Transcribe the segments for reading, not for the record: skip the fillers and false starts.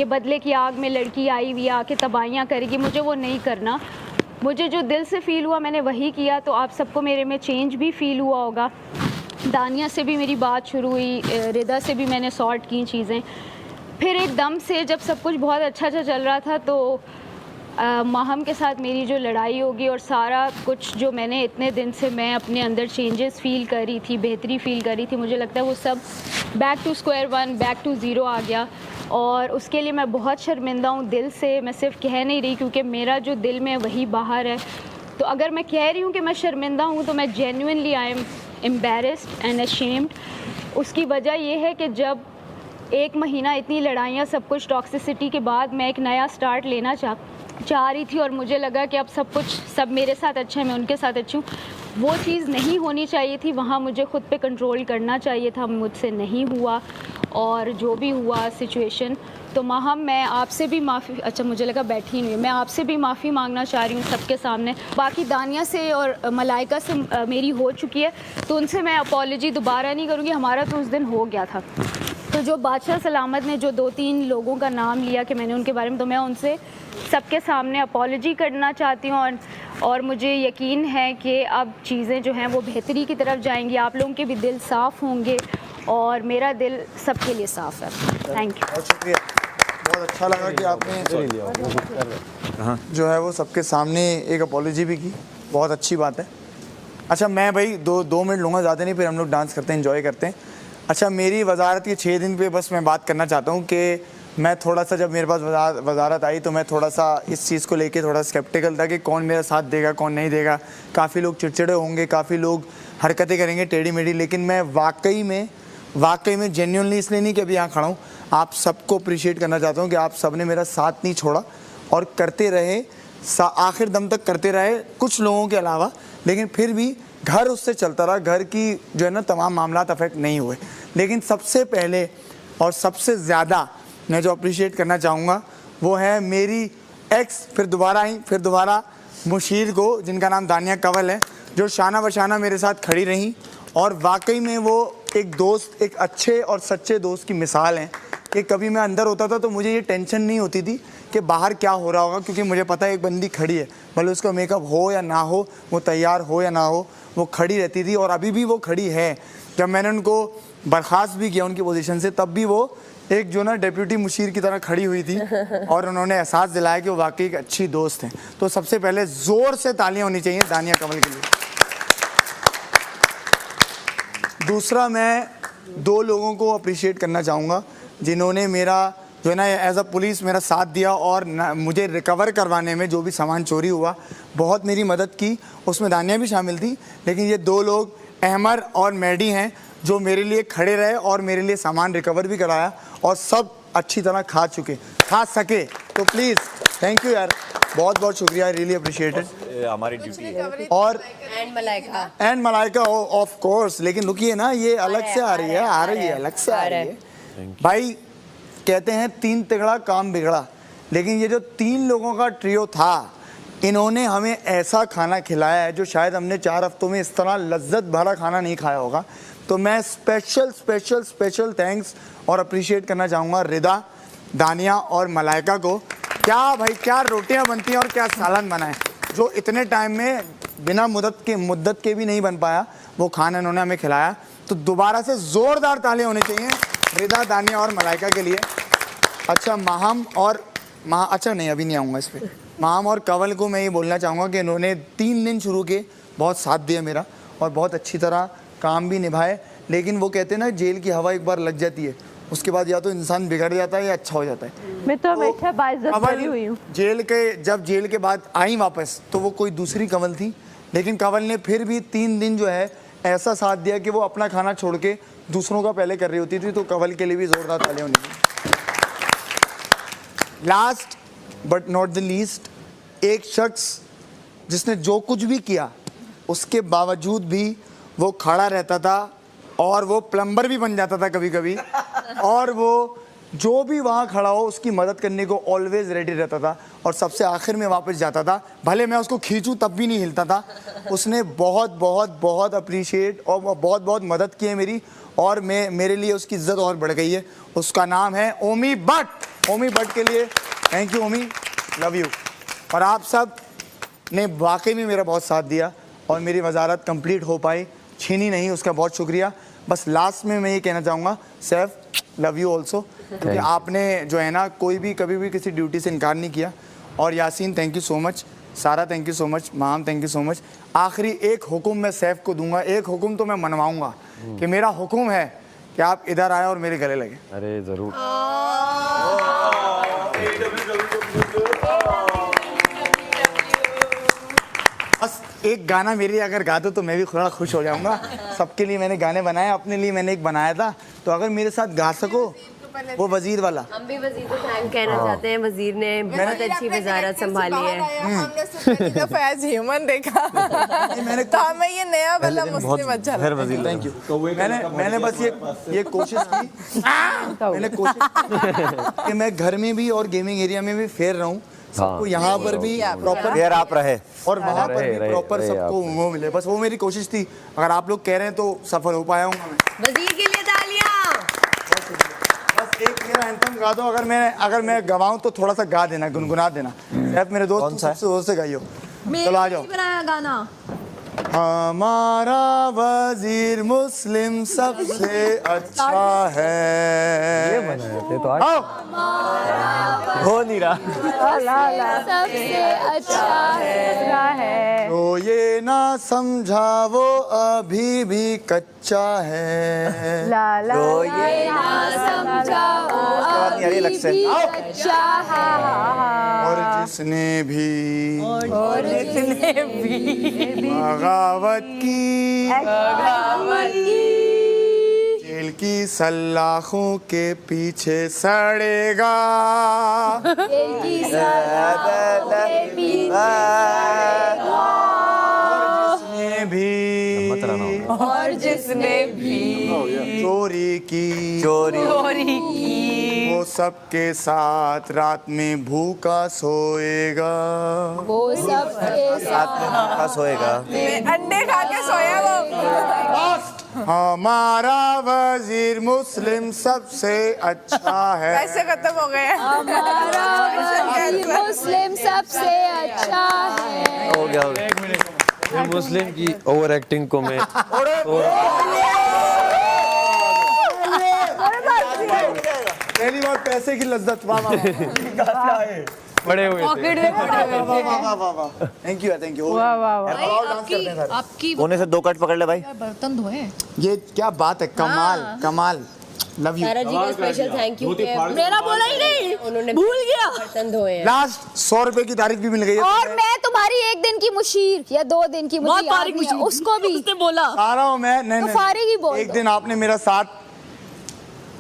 कि बदले की आग में लड़की आई हुई आके तबाहियाँ करेगी, मुझे वो नहीं करना। मुझे जो दिल से फ़ील हुआ मैंने वही किया। तो आप सबको मेरे में चेंज भी फ़ील हुआ होगा। दानिया से भी मेरी बात शुरू हुई, रिदा से भी मैंने सॉर्ट की चीज़ें। फिर एकदम से जब सब कुछ बहुत अच्छा चल रहा था तो माहम के साथ मेरी जो लड़ाई होगी और सारा कुछ जो मैंने इतने दिन से मैं अपने अंदर चेंजेस फ़ील कर रही थी, बेहतरी फ़ील कर रही थी, मुझे लगता है वो सब back to square one, back to zero आ गया। और उसके लिए मैं बहुत शर्मिंदा हूँ दिल से। मैं सिर्फ कह नहीं रही क्योंकि मेरा जो दिल में वही बाहर है। तो अगर मैं कह रही हूँ कि मैं शर्मिंदा हूँ तो मैं genuinely I am embarrassed and ashamed. उसकी वजह यह है कि जब एक महीना इतनी लड़ाइयाँ, सब कुछ टॉक्सिसिटी के बाद मैं एक नया स्टार्ट लेना चाह रही थी और मुझे लगा कि अब सब मेरे साथ अच्छा है, मैं उनके साथ अच्छी हूँ। वो चीज़ नहीं होनी चाहिए थी, वहाँ मुझे ख़ुद पे कंट्रोल करना चाहिए था, मुझसे नहीं हुआ। और जो भी हुआ सिचुएशन, तो माहम मैं आपसे भी माफ़ी, अच्छा मुझे लगा बैठी नहीं, मैं आपसे भी माफ़ी मांगना चाह रही हूँ सबके सामने। बाकी दानिया से और मलाइका से मेरी हो चुकी है तो उनसे मैं अपॉलॉजी दोबारा नहीं करूँगी, हमारा तो उस दिन हो गया था। तो जो बादशाह सलामत ने जो 2-3 लोगों का नाम लिया कि मैंने उनके बारे में, तो मैं उनसे सबके सामने अपॉलॉजी करना चाहती हूँ। और मुझे यकीन है कि अब चीज़ें जो हैं वो बेहतरी की तरफ जाएंगी, आप लोगों के भी दिल साफ़ होंगे और मेरा दिल सबके लिए साफ़ है। Thank you. बहुत शुक्रिया, बहुत अच्छा लगा कि आपने जो है वो सबके सामने एक अपॉलॉजी भी की, बहुत अच्छी बात है। अच्छा मैं भाई 2 मिनट लूँगा, ज़्यादा नहीं, फिर हम लोग डांस करते हैं, एंजॉय करते हैं। अच्छा मेरी वजारत के 6 दिन पे बस मैं बात करना चाहता हूँ कि मैं थोड़ा सा, जब मेरे पास वजारत आई तो मैं थोड़ा सा इस चीज़ को लेके थोड़ा स्केप्टिकल था कि कौन मेरा साथ देगा कौन नहीं देगा। काफ़ी लोग चिड़चिड़े होंगे, काफ़ी लोग हरकतें करेंगे टेढ़ी मेढ़ी, लेकिन मैं वाकई में जेन्युइनली इसलिए नहीं कि अभी यहाँ खड़ा हूँ, आप सबको अप्रिशिएट करना चाहता हूँ कि आप सब ने मेरा साथ नहीं छोड़ा और करते रहे, आखिर दम तक करते रहे, कुछ लोगों के अलावा। लेकिन फिर भी घर उससे चलता रहा, घर की जो है ना तमाम मामलात अफेक्ट नहीं हुए। लेकिन सबसे पहले और सबसे ज़्यादा मैं जो अप्रिशिएट करना चाहूँगा वो है मेरी एक्स, फिर दोबारा मुशीर को, जिनका नाम दानिया कंवल है, जो शाना बशाना मेरे साथ खड़ी रहीं। और वाकई में वो एक दोस्त, एक अच्छे और सच्चे दोस्त की मिसाल हैं कि कभी मैं अंदर होता था तो मुझे ये टेंशन नहीं होती थी कि बाहर क्या हो रहा होगा, क्योंकि मुझे पता है एक बंदी खड़ी है, भले उसका मेकअप हो या ना हो, वो तैयार हो या ना हो, वो खड़ी रहती थी और अभी भी वो खड़ी है। जब मैंने उनको बर्खास्त भी किया उनकी पोजीशन से, तब भी वो एक जो ना डेप्यूटी मुशीर की तरह खड़ी हुई थी और उन्होंने एहसास दिलाया कि वो वाकई एक अच्छी दोस्त हैं। तो सबसे पहले ज़ोर से तालियां होनी चाहिए दानिया कंवल के लिए। दूसरा, मैं 2 लोगों को अप्रिशिएट करना चाहूँगा जिन्होंने मेरा जो है ना एज अ पुलिस मेरा साथ दिया और मुझे रिकवर करवाने में, जो भी सामान चोरी हुआ, बहुत मेरी मदद की। उसमें दानिया भी शामिल थी, लेकिन ये 2 लोग अहमर और मैडी हैं जो मेरे लिए खड़े रहे और मेरे लिए सामान रिकवर भी कराया और सब अच्छी तरह खा सके। तो प्लीज़ थैंक यू यार, बहुत बहुत शुक्रिया, रियली अप्रिशिएटेड। हमारी ड्यूटी है। और एंड मलाइका ऑफ कोर्स, लेकिन रुकिए ना, ये अलग से आ रही है, अलग से आ रही है। भाई कहते हैं 3 तिगड़ा काम बिगड़ा, लेकिन ये जो 3 लोगों का ट्रियो था, इन्होंने हमें ऐसा खाना खिलाया है जो शायद हमने 4 हफ्तों में इस तरह लज्जत भरा खाना नहीं खाया होगा। तो मैं स्पेशल थैंक्स और अप्रिशिएट करना चाहूँगा रिदा, दानिया और मलाइका को। क्या भाई, क्या रोटियां बनती हैं और क्या सालन बना है, जो इतने टाइम में बिना मुद्दत के भी नहीं बन पाया, वो खाना इन्होंने हमें खिलाया। तो दोबारा से ज़ोरदार तालियां होनी चाहिए रिदा, दानिया और मलाइका के लिए। अच्छा अच्छा नहीं, अभी नहीं आऊँगा इस पर। माहम और कंवल को मैं ये बोलना चाहूँगा कि इन्होंने 3 दिन शुरू के बहुत साथ दिया मेरा और बहुत अच्छी तरह काम भी निभाए। लेकिन वो कहते हैं ना, जेल की हवा एक बार लग जाती है, उसके बाद या तो इंसान बिगड़ जाता है या अच्छा हो जाता है। मैं तो हमेशा बाइज्जत करी हुई हूँ। जब जेल के बाद आई वापस तो वो कोई दूसरी कंवल थी, लेकिन कंवल ने फिर भी 3 दिन जो है ऐसा साथ दिया कि वो अपना खाना छोड़ के दूसरों का पहले कर रही होती थी। तो कंवल के लिए भी जोरदार तालियां होनी चाहिए। Last but not the least, एक शख्स जिसने जो कुछ भी किया उसके बावजूद भी वो खड़ा रहता था और वो प्लम्बर भी बन जाता था कभी कभी, और वो जो भी वहाँ खड़ा हो उसकी मदद करने को ऑलवेज रेडी रहता था और सबसे आखिर में वापस जाता था। भले मैं उसको खींचूं तब भी नहीं हिलता था। उसने बहुत बहुत बहुत अप्रिशिएट और बहुत बहुत मदद की है मेरी, और मेरे लिए उसकी इज्जत और बढ़ गई है। उसका नाम है ओमी भट्ट। ओमी भट्ट के लिए thank you Omi, love you. और आप सब ने वाकई में मेरा बहुत साथ दिया और मेरी वजारत कंप्लीट हो पाई, छीनी नहीं, उसका बहुत शुक्रिया। बस लास्ट में मैं ये कहना चाहूँगा, सैफ लव यू ऑल्सो, क्योंकि आपने जो है ना कोई भी कभी भी किसी ड्यूटी से इनकार नहीं किया। और Yasin thank you so much, सारा थैंक यू सो मच, माम थैंक यू सो मच। आखिरी एक हुक्म मैं सैफ को दूंगा, एक हुक्म तो मैं मनवाऊंगा कि मेरा हुक्म है कि आप इधर आए और मेरे गले लगे। अरे जरूर। बस एक गाना मेरे लिए अगर गा दो तो मैं भी थोड़ा खुश हो जाऊंगा। सबके लिए मैंने गाने बनाए, अपने लिए मैंने एक बनाया था, तो अगर मेरे साथ गा सको वो वजीर वाला। हम भी वजीर को थैंक कहना चाहते हैं, वजीर ने बहुत अच्छी वजारत संभाली है। हमने पहली दफा एज ह्यूमन देखा, मैंने तो हमें ये नया वाला मुस्लिम अच्छा लगा। Thank you. मैंने बस ये कोशिश की, मैंने कोशिश की कि मैं घर में भी और गेमिंग एरिया में भी फेयर रहूं, सबको यहाँ पर भी प्रॉपर यार आप रहे और वहाँ पर भी प्रॉपर सबको वो मिले, बस वो मेरी कोशिश थी। अगर आप लोग कह रहे हैं तो सफल हो पाया हूँ मैं। वजीर के लिए तालियां। बस एक मेरा एंथम गा दो, अगर मैं गवाऊं तो थोड़ा सा गा देना, गुनगुना देना। शायद मेरे दोस्त सबसे जोर से गाइयो। चलो आ जाओ। गाना हमारा वजीर मुस्लिम सबसे अच्छा है। ये बनाए थे तो आज हो नहीं रहा। सबसे अच्छा है। तो ये ना समझा वो अभी भी कच्चा है। तो ये अलग से और जिसने भी बगावत की जेल की सलाखों के पीछे सड़ेगा। और जिसने भी चोरी की वो सबके साथ रात में भूखा सोएगा। वो सबके साथ सोएगा। अंडे खा के सोया वो। हमारा वजीर मुस्लिम सबसे अच्छा है। पैसे खत्म हो गए। हमारा वजीर मुस्लिम सबसे अच्छा है। हो गया मुस्लिम की ओवर एक्टिंग को मैं पहली बार पैसे की लज्जत। वाह बड़े हुए थैंक यू। आपकी कोने से 2 कट पकड़ ले भाई। बर्तन धोए। ये क्या बात है, कमाल लव यू। सारा जी का स्पेशल थैंक यू। मेरा बोला ही नहीं, उन्होंने भूल गया। बर्तन धोए। लास्ट 100 रुपए की तारीख भी मिल गई है। और मैं तुम्हारी 1 दिन की मुशीर या 2 दिन की, मुझे याद नहीं है, उसको भी उसने बोला आ रहा हूँ मैं। नहीं फारिग ही बोल एक दिन आपने मेरा साथ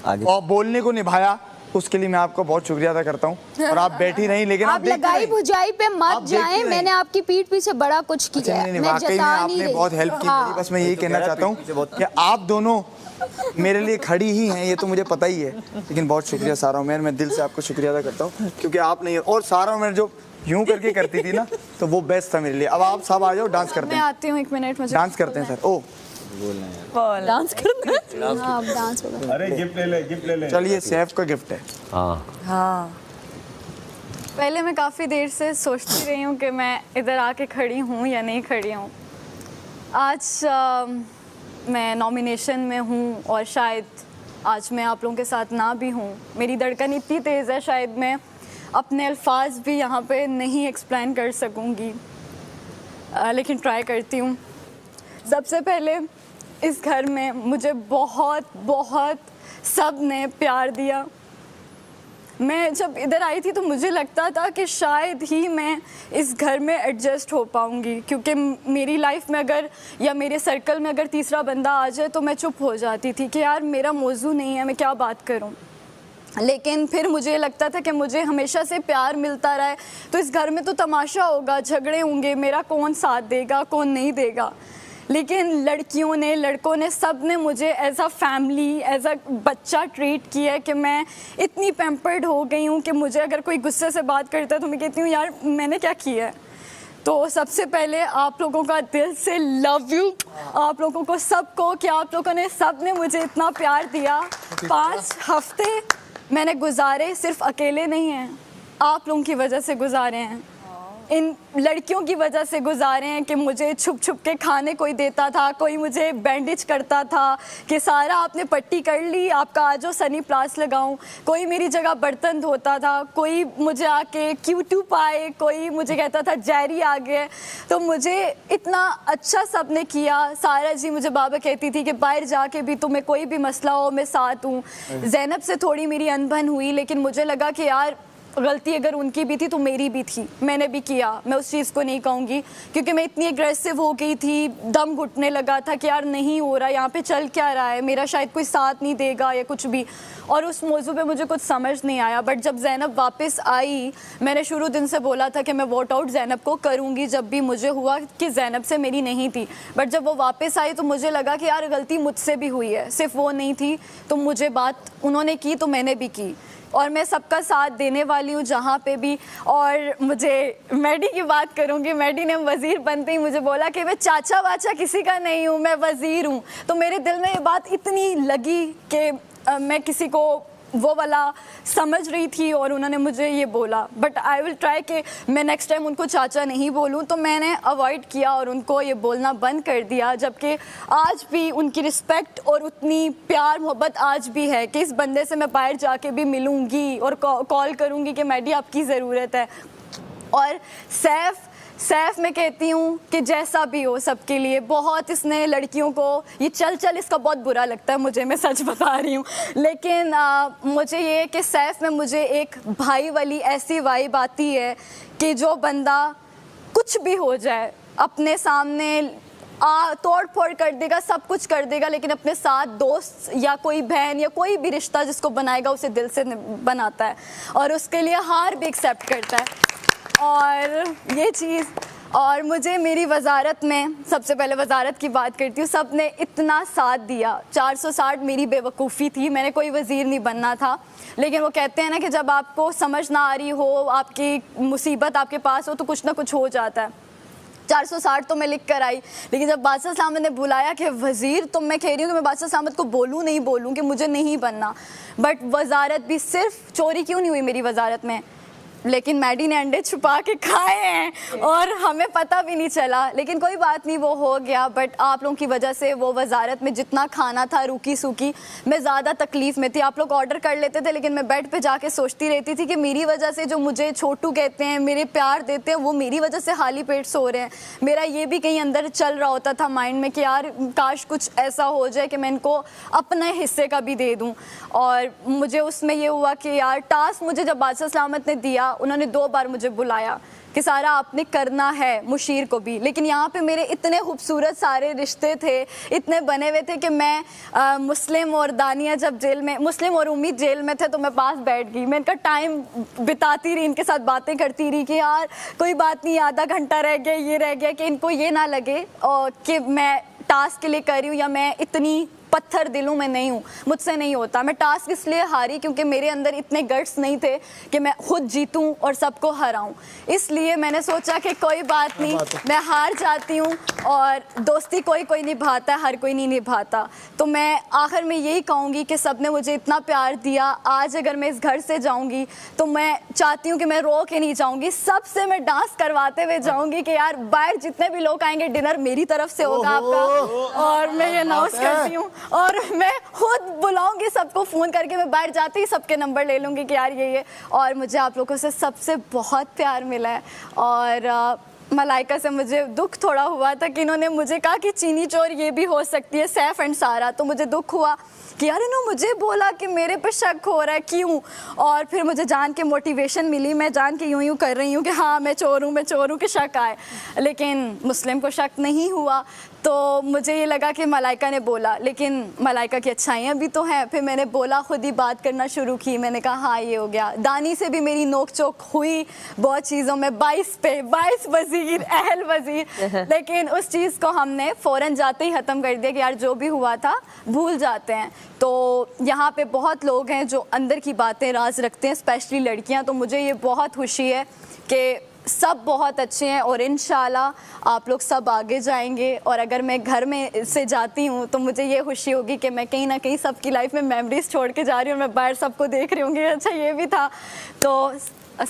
और बोलने को निभाया, उसके लिए मैं आपका बहुत शुक्रिया अदा करता हूँ। और आप बैठी नहीं, लेकिन आप लगाई बुझाई पे मत जाएं। मैंने आपकी पीठ पीछे बड़ा कुछ किया है, मैं वाकई में जता नहीं आपने रही। बहुत हेल्प की मेरी। बस मैं यही कहना चाहता हूँ कि आप दोनों मेरे लिए खड़ी ही हैं, ये तो मुझे पता ही है, लेकिन बहुत शुक्रिया सारा उमर, मैं दिल से आपको शुक्रिया अदा करता हूँ, क्योंकि आप नहीं। और सारा उमर जो यूं करके करती थी ना, तो वो बेस्ट था मेरे लिए। अब आप सब आ जाओ, डांस करते मैं हैं। आती हूँ 1 मिनट, मुझे डांस करते हैं सर। ओ डांस करते हैं। हाँ, अब डांस होगा। अरे गिफ्ट ले ले। चलिए, सैफ का गिफ्ट है। हाँ, पहले मैं काफ़ी देर से सोचती रही हूँ कि मैं इधर आके खड़ी हूँ या नहीं खड़ी हूँ। आज मैं नॉमिनेशन में हूँ और शायद आज मैं आप लोगों के साथ ना भी हूँ। मेरी धड़कन इतनी तेज़ है, शायद मैं अपने अल्फाज भी यहाँ पे नहीं एक्सप्लेन कर सकूँगी, लेकिन ट्राई करती हूँ। सबसे पहले इस घर में मुझे बहुत सब ने प्यार दिया। मैं जब इधर आई थी तो मुझे लगता था कि शायद ही मैं इस घर में एडजस्ट हो पाऊंगी, क्योंकि मेरी लाइफ में अगर या मेरे सर्कल में अगर तीसरा बंदा आ जाए तो मैं चुप हो जाती थी कि यार मेरा मौजू नहीं है, मैं क्या बात करूं। लेकिन फिर मुझे लगता था कि मुझे हमेशा से प्यार मिलता रहा है तो इस घर में तो तमाशा होगा, झगड़े होंगे, मेरा कौन साथ देगा कौन नहीं देगा। लेकिन लड़कियों ने, लड़कों ने, सब ने मुझे as a family, as a बच्चा ट्रीट किया कि मैं इतनी पैम्पर्ड हो गई हूँ कि मुझे अगर कोई गुस्से से बात करता है तो मैं कहती हूँ यार मैंने क्या किया है। तो सबसे पहले आप लोगों का दिल से लव यू, आप लोगों को सबको, कि आप लोगों ने सब ने मुझे इतना प्यार दिया। 5 हफ्ते मैंने गुजारे सिर्फ अकेले नहीं हैं, आप लोगों की वजह से गुजारे हैं, इन लड़कियों की वजह से गुजारे हैं कि मुझे छुप छुप के खाने कोई देता था, कोई मुझे बैंडेज करता था कि सारा आपने पट्टी कर ली, आपका आज सनी प्लास लगाऊं, कोई मेरी जगह बर्तन धोता था, कोई मुझे आके Q2 पाए, कोई मुझे कहता था जैरी आ गए। तो मुझे इतना अच्छा सब ने किया। सारा जी मुझे बाबा कहती थी कि बाहर जाके भी तुम्हें कोई भी मसला हो मैं साथ हूँ। ज़ैनब से थोड़ी मेरी अनबन हुई, लेकिन मुझे लगा कि यार गलती अगर उनकी भी थी तो मेरी भी थी, मैंने भी किया, मैं उस चीज़ को नहीं कहूँगी क्योंकि मैं इतनी एग्रेसिव हो गई थी, दम घुटने लगा था कि यार नहीं हो रहा, यहाँ पे चल क्या रहा है, मेरा शायद कोई साथ नहीं देगा या कुछ भी, और उस मौजू पे मुझे कुछ समझ नहीं आया। बट जब ज़ैनब वापस आई, मैंने शुरू दिन से बोला था कि मैं वोट आउट ज़ैनब को करूँगी, जब भी मुझे हुआ कि ज़ैनब से मेरी नहीं थी। बट जब वो वापस आई तो मुझे लगा कि यार गलती मुझसे भी हुई है, सिर्फ वो नहीं थी, तो मुझे बात उन्होंने की तो मैंने भी की, और मैं सबका साथ देने वाली हूँ जहाँ पे भी। और मुझे मैडी की बात करूँगी, मैडी ने वज़ीर बनते ही मुझे बोला कि मैं चाचा वाचा किसी का नहीं हूँ, मैं वज़ीर हूँ। तो मेरे दिल में ये बात इतनी लगी कि मैं किसी को वो वाला समझ रही थी और उन्होंने मुझे ये बोला। बट आई विल ट्राई कि मैं नेक्स्ट टाइम उनको चाचा नहीं बोलूँ, तो मैंने अवॉइड किया और उनको ये बोलना बंद कर दिया। जबकि आज भी उनकी रिस्पेक्ट और उतनी प्यार मोहब्बत आज भी है कि इस बंदे से मैं बाहर जाके भी मिलूँगी और कॉल करूँगी कि मैडी आपकी ज़रूरत है। और सैफ मैं कहती हूँ कि जैसा भी हो सबके लिए, बहुत इसने लड़कियों को ये चल इसका बहुत बुरा लगता है मुझे, मैं सच बता रही हूँ, लेकिन मुझे ये कि सैफ में मुझे एक भाई वाली ऐसी वाइब आती है कि जो बंदा कुछ भी हो जाए अपने सामने तोड़ फोड़ कर देगा, सब कुछ कर देगा, लेकिन अपने साथ दोस्त या कोई बहन या कोई भी रिश्ता जिसको बनाएगा उसे दिल से बनाता है और उसके लिए हार भी एक्सेप्ट करता है। और ये चीज़, और मुझे मेरी वजारत में, सबसे पहले वजारत की बात करती हूँ, सब ने इतना साथ दिया। 460 मेरी बेवकूफ़ी थी, मैंने कोई वज़ीर नहीं बनना था, लेकिन वो कहते हैं ना कि जब आपको समझ ना आ रही हो, आपकी मुसीबत आपके पास हो तो कुछ ना कुछ हो जाता है। 460 तो मैं लिख कर आई, लेकिन जब बादशाह सलामत ने बुलाया कि वज़ीर, तो मैं कह रही हूँ कि मैं बादशाह सलामत को बोलूँ नहीं बोलूँ कि मुझे नहीं बनना। बट वजारत भी सिर्फ चोरी क्यों नहीं हुई मेरी वजारत में, लेकिन मैडी ने अंडे छुपा के खाए हैं और हमें पता भी नहीं चला, लेकिन कोई बात नहीं, वो हो गया। बट आप लोगों की वजह से वो वजारत में जितना खाना था रूकी सूखी, मैं ज़्यादा तकलीफ़ में थी। आप लोग ऑर्डर कर लेते थे, लेकिन मैं बेड पे जाके सोचती रहती थी कि मेरी वजह से जो मुझे छोटू कहते हैं, मेरे प्यार देते हैं, वो मेरी वजह से खाली पेट सो रहे हैं। मेरा ये भी कहीं अंदर चल रहा होता था माइंड में कि यार काश कुछ ऐसा हो जाए कि मैं इनको अपने हिस्से का भी दे दूँ। और मुझे उसमें ये हुआ कि यार टास्क मुझे जब बादशाह सलामत ने दिया, उन्होंने 2 बार मुझे बुलाया कि सारा आपने करना है, मुशीर को भी, लेकिन यहाँ पे मेरे इतने खूबसूरत सारे रिश्ते थे, इतने बने हुए थे कि मैं मुस्लिम और दानिया जब जेल में, मुस्लिम और उम्मीद जेल में थे तो मैं पास बैठ गई, मैं इनका टाइम बिताती रही, इनके साथ बातें करती रही कि यार कोई बात नहीं, आधा घंटा रह गया, ये रह गया, कि इनको ये ना लगे कि मैं टास्क के लिए कर रही हूँ या मैं इतनी पत्थर दिलूं मैं नहीं हूँ, मुझसे नहीं होता। मैं टास्क इसलिए हारी क्योंकि मेरे अंदर इतने गट्स नहीं थे कि मैं खुद जीतूं और सबको हराऊं, इसलिए मैंने सोचा कि कोई बात नहीं, मैं हार जाती हूँ और दोस्ती कोई कोई निभाता है, हर कोई नहीं निभाता। तो मैं आखिर में यही कहूँगी कि सब ने मुझे इतना प्यार दिया, आज अगर मैं इस घर से जाऊँगी तो मैं चाहती हूँ कि मैं रो के नहीं जाऊँगी, सबसे मैं डांस करवाते हुए जाऊँगी कि यार बाहर जितने भी लोग आएंगे डिनर मेरी तरफ से होगा आपका, और मैं ये अनाउंस करती हूँ। और मैं खुद बुलाऊंगी सबको फ़ोन करके, मैं बाहर जाते ही सबके नंबर ले लूँगी कि यार ये। और मुझे आप लोगों से सबसे बहुत प्यार मिला है। और मलाइका से मुझे दुख थोड़ा हुआ था कि इन्होंने मुझे कहा कि चीनी चोर ये भी हो सकती है, सैफ एंड सारा, तो मुझे दुख हुआ कि यार इन्होंने मुझे बोला कि मेरे पे शक हो रहा है, क्यों। और फिर मुझे जान के मोटिवेशन मिली, मैं जान के यूँ कर रही हूँ कि हाँ मैं चोर हूँ कि शक आए, लेकिन मुस्लिम को शक नहीं हुआ। तो मुझे ये लगा कि मलाइका ने बोला, लेकिन मलाइका की अच्छाइयाँ भी तो हैं। फिर मैंने बोला, खुद ही बात करना शुरू की, मैंने कहा हाँ ये हो गया। दानी से भी मेरी नोक चोक हुई बहुत चीज़ों में, 22 वज़ीर, अहल वज़ीर, लेकिन उस चीज़ को हमने फ़ौरन जाते ही ख़त्म कर दिया कि यार जो भी हुआ था भूल जाते हैं। तो यहाँ पे बहुत लोग हैं जो अंदर की बातें राज रखते हैं, स्पेशली लड़कियाँ। तो मुझे ये बहुत खुशी है कि सब बहुत अच्छे हैं और इंशाल्लाह आप लोग सब आगे जाएंगे। और अगर मैं घर में से जाती हूँ तो मुझे ये खुशी होगी कि मैं कहीं ना कहीं सबकी लाइफ में मेमोरीज छोड़ के जा रही हूँ और मैं बाहर सबको देख रही हूँ अच्छा ये भी था। तो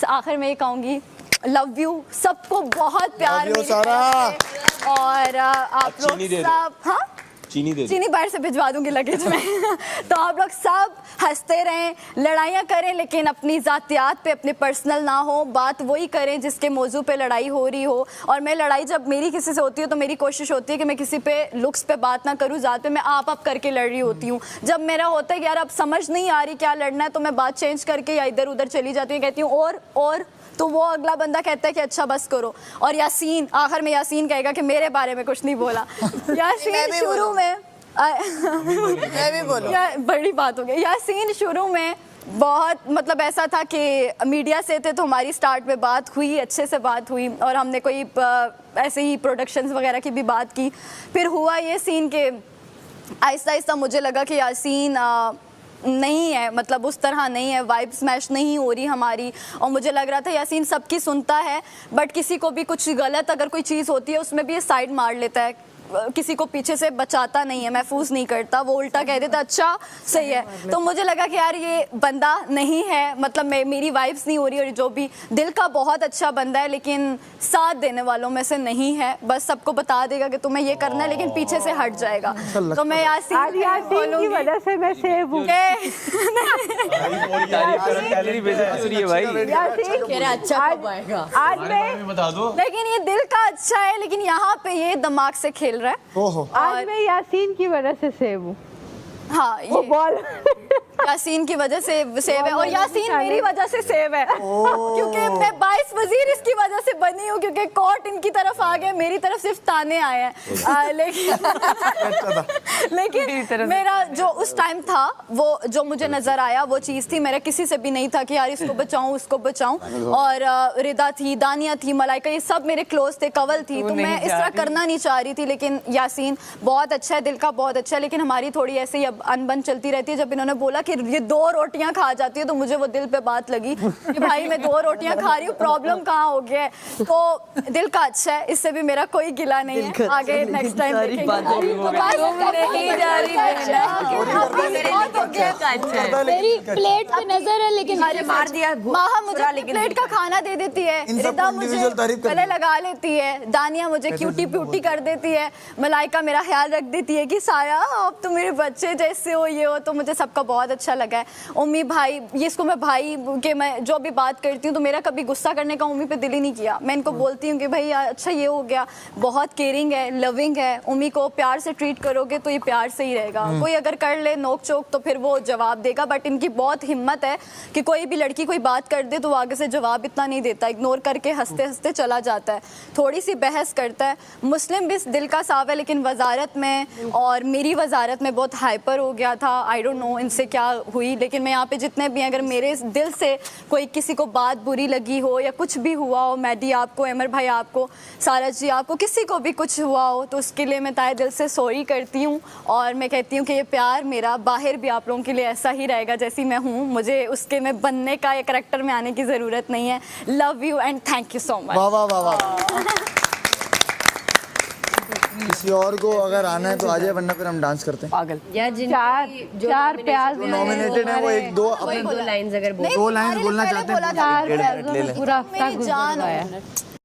आखिर में ये कहूँगी लव यू, सबको बहुत प्यार मेरी तरफ से। और आप लोग सब, हाँ चीनी बाहर से भिजवा दूंगी लगेज में तो आप लोग सब हंसते रहें, लड़ाइयाँ करें लेकिन अपनी ज़ातियात पे, अपने पर्सनल ना हो, बात वही करें जिसके मौजू पे लड़ाई हो रही हो। और मैं लड़ाई जब मेरी किसी से होती है तो मेरी कोशिश होती है कि मैं किसी पे लुक्स पे बात ना करूँ, ज़ात पे मैं आप करके लड़ रही होती हूँ। जब मेरा होता है कि यार अब समझ नहीं आ रही क्या लड़ना है तो मैं बात चेंज करके या इधर उधर चली जाती हूँ, कहती हूँ और तो वो अगला बंदा कहता है कि अच्छा बस करो। और यासीन, आखिर में यासीन कहेगा कि मेरे बारे में कुछ नहीं बोला। यासीन शुरू में मैं भी बोलूं, बड़ी बात हो गई। यासीन शुरू में बहुत मतलब ऐसा था कि मीडिया से थे तो हमारी स्टार्ट में बात हुई, अच्छे से बात हुई और हमने कोई ऐसे ही प्रोडक्शंस वगैरह की भी बात की। फिर हुआ ये सीन के आहिस्ता आहिस्ता मुझे लगा कि यासीन नहीं है, मतलब उस तरह नहीं है, वाइब्स मैच नहीं हो रही हमारी। और मुझे लग रहा था यासीन सबकी सुनता है बट किसी को भी कुछ गलत अगर कोई चीज़ होती है उसमें भी ये साइड मार लेता है, किसी को पीछे से बचाता नहीं है, महफूज नहीं करता, वो उल्टा कह देता अच्छा सही है। तो मुझे लगा कि यार ये बंदा नहीं है, मतलब मेरी वाइब्स नहीं हो रही। और जो भी दिल का बहुत अच्छा बंदा है लेकिन साथ देने वालों में से नहीं है, बस सबको बता देगा कि तुम्हें ये करना है लेकिन पीछे से हट जाएगा। तो मैं यासीन की वजह से मैं सेव हूँ। लेकिन ये दिल का अच्छा है लेकिन यहाँ पे ये दिमाग से खेल रहा है। आज मैं यासीन की वजह से सेव हूँ। हाँ ये बॉल यासीन की वजह से सेव है और यासीन मेरी वजह से सेव है क्योंकि मैं 22 वजीर इसकी वजह से बनी हूँ क्योंकि कोर्ट इनकी तरफ आ गए, मेरी तरफ सिर्फ ताने आए हैं। लेकिन मेरा जो उस टाइम था वो जो मुझे नजर आया वो चीज़ थी, मेरा किसी से भी नहीं था कि यार इसको बचाऊं उसको बचाऊं। और रिदा थी, दानिया थी, मलाइका, ये सब मेरे क्लोज थे, कवल थी, तो मैं इस तरह करना नहीं चाह रही थी। लेकिन यासीन बहुत अच्छा है, दिल का बहुत अच्छा है, लेकिन हमारी थोड़ी ऐसे ही अनबन चलती रहती है। जब इन्होंने बोला कि ये 2 रोटियां खा जाती है तो मुझे वो दिल पे बात लगी कि भाई मैं 2 रोटियां खा रही हूँ, प्रॉब्लम कहाँ हो गया है। तो दिल का अच्छा है, इससे भी मेरा कोई गिला नहीं है। आगे नेक्स्ट टाइम मेरी प्लेट पे नजर है लेकिन मार दिया मुझे प्लेट का खाना दे देती है, रिदा मुझे गले लगा लेती है, दानिया मुझे क्यूटी प्यूटी कर देती है, मलाइका मेरा ख्याल रख देती है कि साया अब तो मेरे बच्चे जैसे हो ये हो। तो मुझे सबका बहुत अच्छा लगा है। उम्मी भाई, ये इसको मैं भाई के मैं जो भी बात करती हूँ तो मेरा कभी गुस्सा करने का उम्मी पे दिल ही नहीं किया। मैं इनको बोलती हूँ कि भाई अच्छा ये हो गया, बहुत केयरिंग है, लविंग है, उम्मी को प्यार से ट्रीट करोगे तो ये प्यार से ही रहेगा। कोई अगर कर ले नोक चोक तो फिर वो जवाब देगा, बट इनकी बहुत हिम्मत है कि कोई भी लड़की कोई बात कर दे तो वो आगे से जवाब इतना नहीं देता, इग्नोर करके हंसते हंसते चला जाता है, थोड़ी सी बहस करता है। मुस्लिम भी दिल का साफ है लेकिन वजारत में और मेरी वजारत में बहुत हाइपर हो गया था। आई डोंट नो इनसे क्या हुई, लेकिन मैं यहाँ पे जितने भी अगर मेरे दिल से कोई किसी को बात बुरी लगी हो या कुछ भी हुआ हो, मैडी आपको, अमर भाई आपको, सारा जी आपको, किसी को भी कुछ हुआ हो तो उसके लिए मैं ताए दिल से सॉरी करती हूँ। और मैं कहती हूँ कि ये प्यार मेरा बाहर भी आप लोगों के लिए ऐसा ही रहेगा जैसी मैं हूँ, मुझे उसके में बनने का या करैक्टर में आने की ज़रूरत नहीं है। Love you and thank you so much. वाह वाह वाह वाह। किसी और को अगर आना है तो आ जाए, वरना फिर हम डांस करते हैं। पागल यार चार प्याज नॉमिनेटेड है वो 1-2 लाइंस अगर 2 लाइन बोलना चाहते हैं। पूरा हफ्ता गुजर गया।